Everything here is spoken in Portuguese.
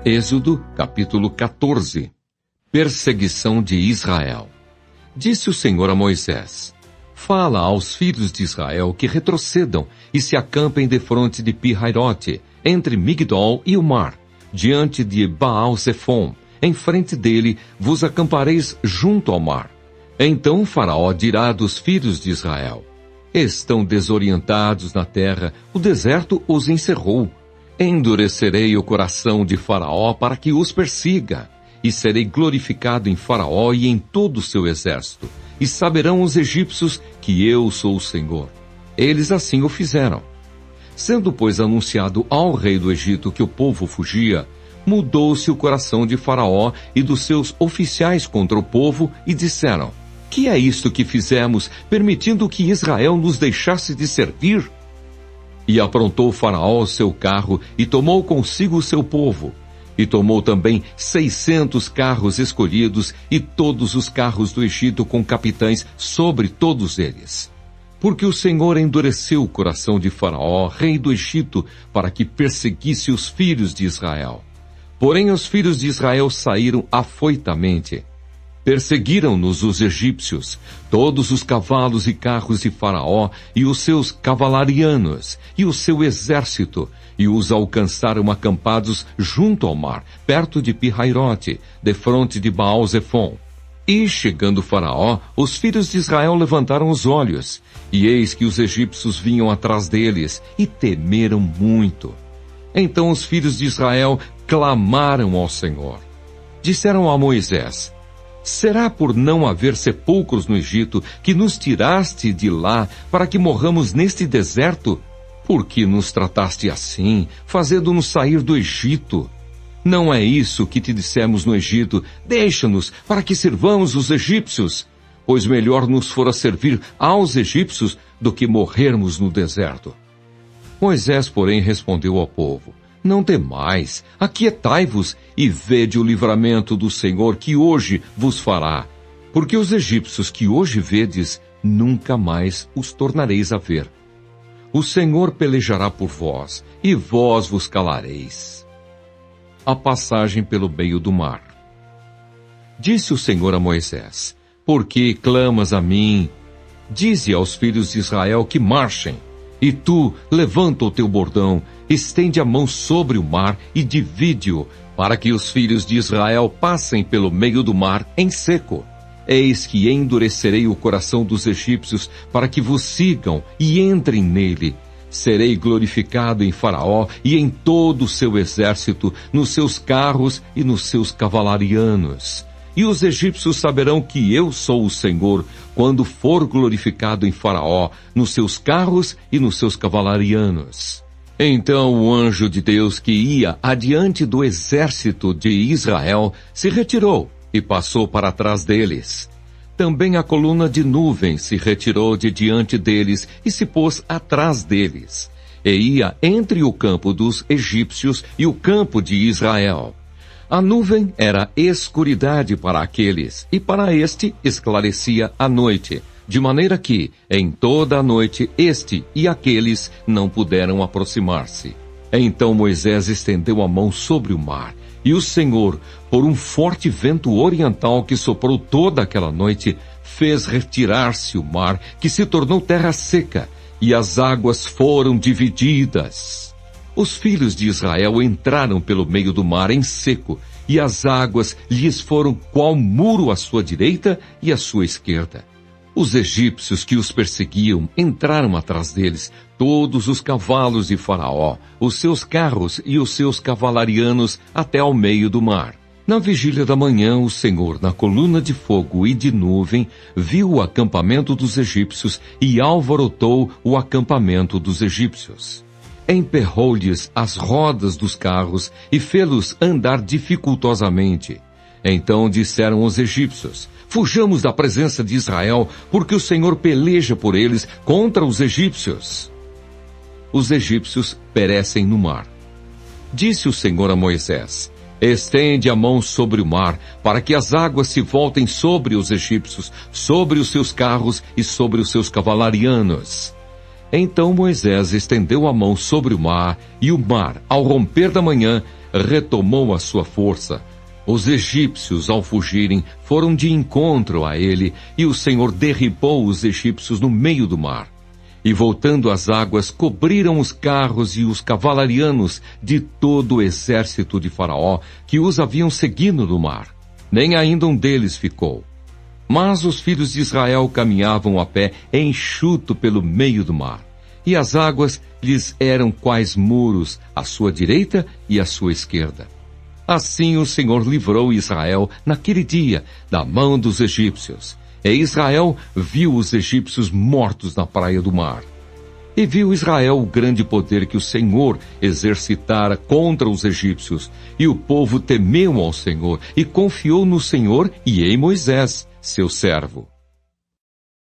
Êxodo, capítulo 14. Perseguição de Israel. Disse o Senhor a Moisés: Fala aos filhos de Israel que retrocedam e se acampem defronte de Pi-Hairote, entre Migdol e o mar, diante de Baal-Zefon. Em frente dele vos acampareis junto ao mar. Então Faraó dirá dos filhos de Israel: Estão desorientados na terra, o deserto os encerrou. Endurecerei o coração de Faraó para que os persiga, e serei glorificado em Faraó e em todo o seu exército, e saberão os egípcios que eu sou o Senhor. Eles assim o fizeram. Sendo, pois, anunciado ao rei do Egito que o povo fugia, mudou-se o coração de Faraó e dos seus oficiais contra o povo, e disseram: Que é isto que fizemos, permitindo que Israel nos deixasse de servir? E aprontou Faraó o seu carro, e tomou consigo o seu povo. E tomou também 600 carros escolhidos, e todos os carros do Egito com capitães sobre todos eles. Porque o Senhor endureceu o coração de Faraó, rei do Egito, para que perseguisse os filhos de Israel. Porém os filhos de Israel saíram afoitamente. Perseguiram-nos os egípcios, todos os cavalos e carros de Faraó, e os seus cavalarianos, e o seu exército, e os alcançaram acampados junto ao mar, perto de Pi-Hairote, defronte de Baal-Zefon. E, chegando Faraó, os filhos de Israel levantaram os olhos, e eis que os egípcios vinham atrás deles, e temeram muito. Então os filhos de Israel clamaram ao Senhor. Disseram a Moisés: Será por não haver sepulcros no Egito que nos tiraste de lá para que morramos neste deserto? Por que nos trataste assim, fazendo-nos sair do Egito? Não é isso que te dissemos no Egito: Deixa-nos para que sirvamos os egípcios, pois melhor nos fora servir aos egípcios do que morrermos no deserto. Moisés, porém, respondeu ao povo: Não temais, aquietai-vos e vede o livramento do Senhor que hoje vos fará. Porque os egípcios que hoje vedes, nunca mais os tornareis a ver. O Senhor pelejará por vós, e vós vos calareis. A passagem pelo meio do mar. Disse o Senhor a Moisés: Por que clamas a mim? Dize aos filhos de Israel que marchem. E tu, levanta o teu bordão, estende a mão sobre o mar e divide-o, para que os filhos de Israel passem pelo meio do mar em seco. Eis que endurecerei o coração dos egípcios, para que vos sigam e entrem nele. Serei glorificado em Faraó e em todo o seu exército, nos seus carros e nos seus cavalarianos. E os egípcios saberão que eu sou o Senhor, quando for glorificado em Faraó, nos seus carros e nos seus cavalarianos. Então o anjo de Deus que ia adiante do exército de Israel se retirou e passou para trás deles. Também a coluna de nuvem se retirou de diante deles e se pôs atrás deles. E ia entre o campo dos egípcios e o campo de Israel. A nuvem era escuridade para aqueles, e para este esclarecia a noite, de maneira que, em toda a noite, este e aqueles não puderam aproximar-se. Então Moisés estendeu a mão sobre o mar, e o Senhor, por um forte vento oriental que soprou toda aquela noite, fez retirar-se o mar, que se tornou terra seca, e as águas foram divididas. Os filhos de Israel entraram pelo meio do mar em seco, e as águas lhes foram qual muro à sua direita e à sua esquerda. Os egípcios que os perseguiam entraram atrás deles, todos os cavalos de Faraó, os seus carros e os seus cavalarianos até ao meio do mar. Na vigília da manhã, o Senhor, na coluna de fogo e de nuvem, viu o acampamento dos egípcios e alvorotou o acampamento dos egípcios. Emperrou-lhes as rodas dos carros e fê-los andar dificultosamente. Então disseram os egípcios: Fujamos da presença de Israel, porque o Senhor peleja por eles contra os egípcios. Os egípcios perecem no mar. Disse o Senhor a Moisés: Estende a mão sobre o mar, para que as águas se voltem sobre os egípcios, sobre os seus carros e sobre os seus cavalarianos. Então Moisés estendeu a mão sobre o mar, e o mar, ao romper da manhã, retomou a sua força. Os egípcios, ao fugirem, foram de encontro a ele, e o Senhor derribou os egípcios no meio do mar. E voltando as águas, cobriram os carros e os cavalarianos de todo o exército de Faraó, que os haviam seguido no mar. Nem ainda um deles ficou. Mas os filhos de Israel caminhavam a pé enxuto pelo meio do mar, e as águas lhes eram quais muros, à sua direita e à sua esquerda. Assim o Senhor livrou Israel naquele dia da mão dos egípcios. E Israel viu os egípcios mortos na praia do mar. E viu Israel o grande poder que o Senhor exercitara contra os egípcios. E o povo temeu ao Senhor e confiou no Senhor e em Moisés, seu servo.